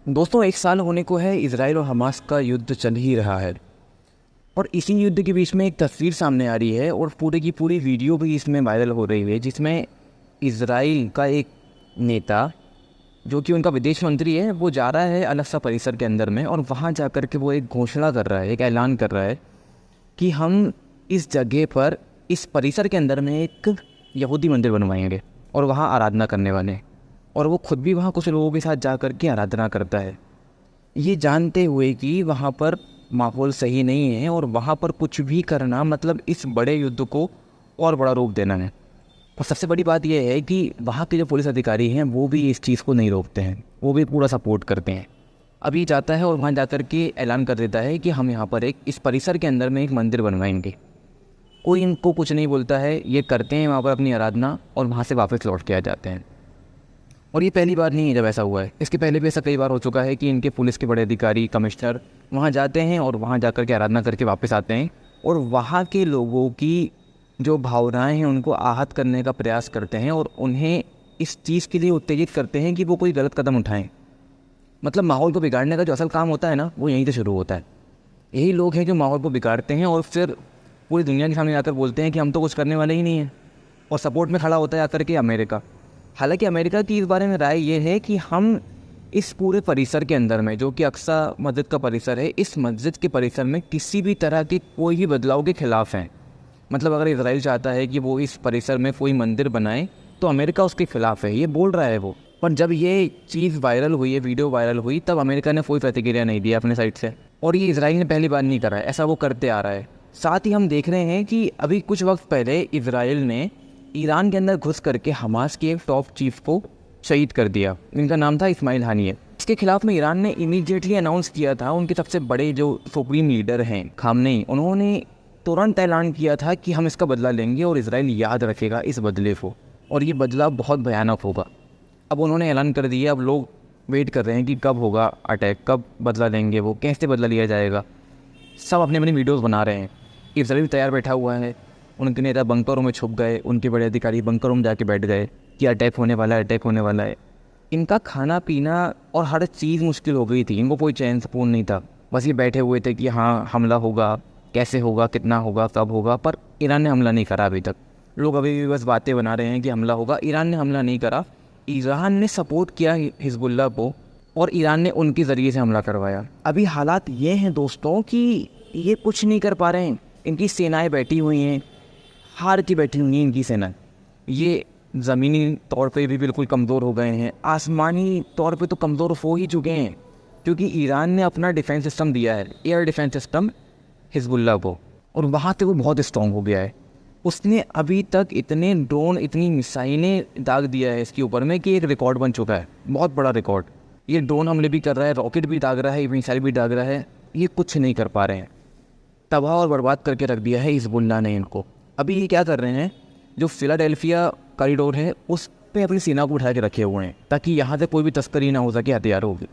दोस्तों, एक साल होने को है इजराइल और हमास का युद्ध चल ही रहा है। और इसी युद्ध के बीच में एक तस्वीर सामने आ रही है और पूरी की पूरी वीडियो भी इसमें वायरल हो रही है, जिसमें इजराइल का एक नेता जो कि उनका विदेश मंत्री है, वो जा रहा है अलग सा परिसर के अंदर में, और वहाँ जा कर के वो एक घोषणा कर रहा है, एक ऐलान कर रहा है कि हम इस जगह पर, इस परिसर के अंदर में एक यहूदी मंदिर बनवाएंगे और वहाँ आराधना करने वाले हैं। और वो खुद भी वहाँ कुछ लोगों के साथ जा कर के आराधना करता है, ये जानते हुए कि वहाँ पर माहौल सही नहीं है और वहाँ पर कुछ भी करना मतलब इस बड़े युद्ध को और बड़ा रूप देना है। और सबसे बड़ी बात यह है कि वहाँ के जो पुलिस अधिकारी हैं वो भी इस चीज़ को नहीं रोकते हैं, वो भी पूरा सपोर्ट करते हैं। अभी जाता है और वहाँ जाकर के ऐलान कर देता है कि हम यहाँ पर एक इस परिसर के अंदर में एक मंदिर बनवाएंगे। कोई इनको कुछ नहीं बोलता है, ये करते हैं वहाँ पर अपनी आराधना और वहाँ से वापस लौट के आ जाते हैं। और ये पहली बार नहीं है जब ऐसा हुआ है, इसके पहले भी ऐसा कई बार हो चुका है कि इनके पुलिस के बड़े अधिकारी, कमिश्नर वहाँ जाते हैं और वहाँ जाकर के आराधना करके वापस आते हैं और वहाँ के लोगों की जो भावनाएं हैं उनको आहत करने का प्रयास करते हैं और उन्हें इस चीज़ के लिए उत्तेजित करते हैं कि वो कोई गलत कदम उठाएं। मतलब माहौल को बिगाड़ने का जो असल काम होता है ना, वो यहीं से शुरू होता है। यही लोग हैं जो माहौल को बिगाड़ते हैं और फिर पूरी दुनिया के सामने आकर बोलते हैं कि हम तो कुछ करने वाले ही नहीं हैं। और सपोर्ट में खड़ा होता है आकर के अमेरिका। हालांकि अमेरिका की इस बारे में राय ये है कि हम इस पूरे परिसर के अंदर में, जो कि अक्सा मस्जिद का परिसर है, इस मस्जिद के परिसर में किसी भी तरह के कोई भी बदलाव के खिलाफ हैं। मतलब अगर इजराइल चाहता है कि वो इस परिसर में कोई मंदिर बनाए तो अमेरिका उसके खिलाफ है, ये बोल रहा है वो। पर जब ये चीज़ वायरल हुई है, वीडियो वायरल हुई, तब अमेरिका ने कोई प्रतिक्रिया नहीं दी अपने साइड से। और ये इजराइल ने पहली बार नहीं करा है, ऐसा वो करते आ रहा है। साथ ही हम देख रहे हैं कि अभी कुछ वक्त पहले इजराइल ने ईरान के अंदर घुस करके हमास के एक टॉप चीफ को शहीद कर दिया। इनका नाम था इस्माइल हानिये। इसके खिलाफ में ईरान ने इमीडिएटली अनाउंस किया था, उनके सबसे बड़े जो सुप्रीम लीडर हैं खामनेई, उन्होंने तुरंत ऐलान किया था कि हम इसका बदला लेंगे और इजराइल याद रखेगा इस बदले को, और ये बदला बहुत भयानक होगा। अब उन्होंने ऐलान कर दिया, अब लोग वेट कर रहे हैं कि कब होगा अटैक, कब बदला लेंगे, वो कैसे बदला लिया जाएगा। सब अपने अपने वीडियोज़ बना रहे हैं। इजराइल तैयार बैठा हुआ है, उनके नेता बंकरों में छुप गए, उनके बड़े अधिकारी बंकरों में जाके बैठ गए कि अटैक होने वाला है, अटैक होने वाला है। इनका खाना पीना और हर चीज़ मुश्किल हो गई थी, इनको कोई चैन सुकून नहीं था। बस ये बैठे हुए थे कि हाँ हमला होगा, कैसे होगा, कितना होगा, कब होगा। पर ईरान ने हमला नहीं करा अभी तक। लोग अभी भी बस बातें बना रहे हैं कि हमला होगा। ईरान ने हमला नहीं करा, ईरान ने सपोर्ट किया हिजबुल्लाह को और ईरान ने उनके ज़रिए से हमला करवाया। अभी हालात ये हैं दोस्तों कि ये कुछ नहीं कर पा रहे हैं। इनकी सेनाएं बैठी हुई हैं, हार की बैठी हुई हैं इनकी सेना। ये ज़मीनी तौर पे भी बिल्कुल कमज़ोर हो गए हैं, आसमानी तौर पे तो कमज़ोर हो ही चुके हैं, क्योंकि ईरान ने अपना डिफेंस सिस्टम दिया है, एयर डिफेंस सिस्टम, हिजबुल्लाह को, और वहाँ से वो बहुत स्ट्रॉन्ग हो गया है। उसने अभी तक इतने ड्रोन, इतनी मिसाइलें दाग दिया है इसके ऊपर में कि एक रिकॉर्ड बन चुका है, बहुत बड़ा रिकॉर्ड। ये ड्रोन हमले भी कर रहा है, रॉकेट भी दाग रहा है, मिसाइल भी दाग रहा है। ये कुछ नहीं कर पा रहे हैं। तबाह और बर्बाद करके रख दिया है हिजबुल्लाह ने इनको। अभी ये क्या कर रहे हैं, जो फिलाडेल्फिया कॉरिडोर है उस पे अपनी सेना को उठा के रखे हुए हैं ताकि यहाँ से कोई भी तस्करी ना हो सके हथियारों की।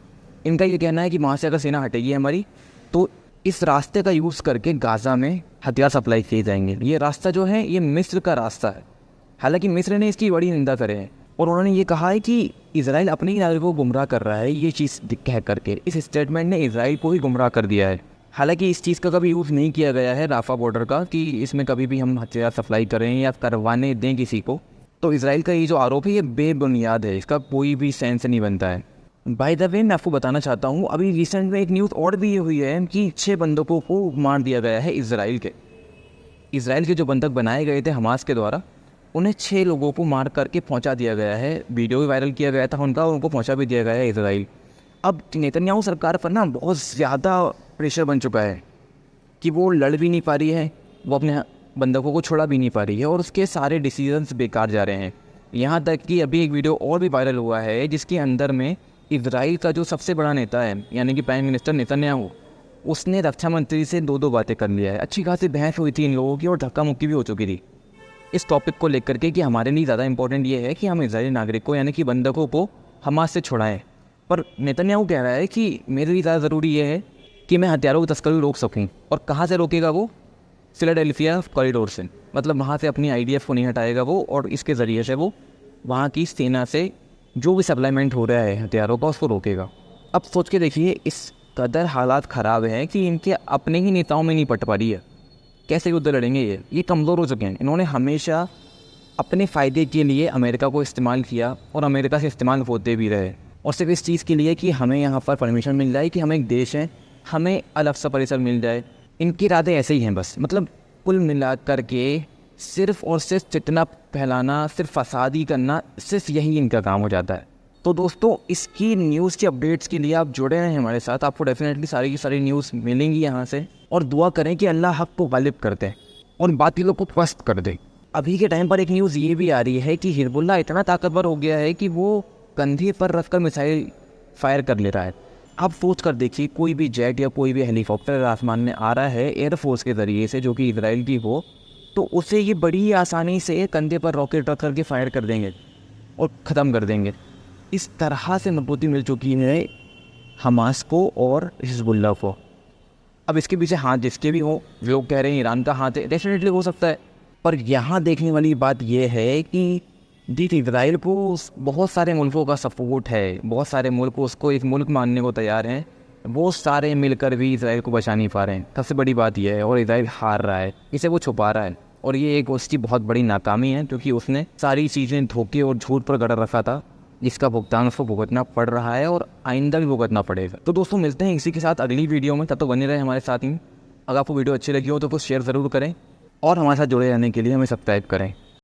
इनका ये कहना है कि वहाँ से अगर सेना हटेगी हमारी तो इस रास्ते का यूज़ करके गाज़ा में हथियार सप्लाई किए जाएंगे। ये रास्ता जो है ये मिस्र का रास्ता है। हालांकि मिस्र ने इसकी बड़ी निंदा करे है और उन्होंने ये कहा है कि इजराइल अपने ही नागरिकों को गुमराह कर रहा है। ये चीज़ कह करके इस स्टेटमेंट ने इजराइल को ही गुमराह कर दिया है। हालांकि इस चीज़ का कभी यूज़ नहीं किया गया है राफा बॉर्डर का कि इसमें कभी भी हम हथियार सप्लाई करें या करवाने दें किसी को। तो इजराइल का ये जो आरोप है ये बेबुनियाद है, इसका कोई भी सेंस नहीं बनता है। बाय द वे मैं आपको बताना चाहता हूँ, अभी रिसेंट में एक न्यूज़ और भी ये हुई है कि 6 बंदकों को मार दिया गया है इजराइल के जो बंधक बनाए गए थे हमास के द्वारा, उन्हें 6 लोगों को मार करके पहुँचा दिया गया है। वीडियो भी वायरल किया गया था उनका, उनको पहुँचा भी दिया गया है इजराइल। अब नेतन्याहू सरकार पर ना बहुत ज़्यादा प्रेशर बन चुका है कि वो लड़ भी नहीं पा रही है, वो अपने बंधकों को छोड़ा भी नहीं पा रही है और उसके सारे डिसीजंस बेकार जा रहे हैं। यहाँ तक कि अभी एक वीडियो और भी वायरल हुआ है जिसके अंदर में इजराइल का जो सबसे बड़ा नेता है यानी कि प्राइम मिनिस्टर नेतन्याहू, उसने रक्षा मंत्री से 2-2 बातें कर लिया है। अच्छी खासी बहस हुई थी इन लोगों की और धक्का मुक्की भी हो चुकी थी इस टॉपिक को लेकर के कि हमारे लिए ज़्यादा इंपॉर्टेंट ये है कि हम इजरायली नागरिक को यानी कि बंधकों को हमास से छुड़ाएं। पर नेतन्याहू कह रहा है कि मेरे लिए ज़्यादा ज़रूरी ये है कि मैं हथियारों की तस्करी रोक सकूं। और कहाँ से रोकेगा वो? फिलाडेल्फिया कॉरिडोर से। मतलब वहाँ से अपनी IDF को नहीं हटाएगा वो, और इसके ज़रिए से वो वहाँ की सेना से जो भी सप्लाईमेंट हो रहा है हथियारों का उसको रोकेगा। अब सोच के देखिए, इस कदर हालात ख़राब हैं कि इनके अपने ही नेताओं में नहीं पट पा रही है। कैसे युद्ध लड़ेंगे? ये कमज़ोर हो चुके हैं। इन्होंने हमेशा अपने फ़ायदे के लिए अमेरिका को इस्तेमाल किया और अमेरिका से इस्तेमाल होते भी रहे, और सिर्फ इस चीज़ के लिए कि हमें यहाँ पर परमिशन मिल जाए कि हम एक देश हैं, हमें अलग सा परिसर मिल जाए। इनके इरादे ऐसे ही हैं बस। मतलब कुल मिला कर के सिर्फ और सिर्फ फितना फैलाना, सिर्फ फसाद ही करना, सिर्फ यही इनका काम हो जाता है। तो दोस्तों, इसकी न्यूज़ की अपडेट्स के लिए आप जुड़े रहें हमारे साथ। आपको डेफिनेटली सारी की सारी न्यूज़ मिलेंगी यहाँ से। और दुआ करें कि अल्लाह हक़ को गालिब कर दे और बातिलों को पस्त कर दे। अभी के टाइम पर एक न्यूज़ ये भी आ रही है कि हिजबुल्लाह इतना ताकतवर हो गया है कि वो कंधे पर रख कर मिसाइल फायर कर ले रहा है। आप सोच कर देखिए, कोई भी जेट या कोई भी हेलीकॉप्टर आसमान में आ रहा है एयरफोर्स के ज़रिए से, जो कि इजराइल की हो, तो उसे ये बड़ी आसानी से कंधे पर रॉकेट रख करके फायर कर देंगे और ख़त्म कर देंगे। इस तरह से मजबूती मिल चुकी है हमास को और हिजबुल्लाह को। अब इसके पीछे हाथ जिसके भी हो, लोग कह रहे हैं ईरान का हाथ है, डेफिनेटली हो सकता है। पर यहाँ देखने वाली बात यह है कि जी इजराइल को बहुत सारे मुल्कों का सपोर्ट है, बहुत सारे मुल्क उसको एक मुल्क मानने को तैयार हैं, वो सारे मिलकर भी इजराइल को बचा नहीं पा रहे हैं। सबसे बड़ी बात यह है, और इजराइल हार रहा है, इसे वो छुपा रहा है, और ये एक उसकी बहुत बड़ी नाकामी है, क्योंकि उसने सारी चीज़ें धोखे और झूठ पर गढ़ रखा था, जिसका भुगतान उसको भुगतना पड़ रहा है और आइंदा भी भुगतना पड़ेगा। तो दोस्तों, मिलते हैं इसी के साथ अगली वीडियो में। तब तो बने रहे हमारे साथ ही। अगर आपको वीडियो अच्छी लगी हो तो कुछ शेयर ज़रूर करें और हमारे साथ जुड़े रहने के लिए हमें सब्सक्राइब करें।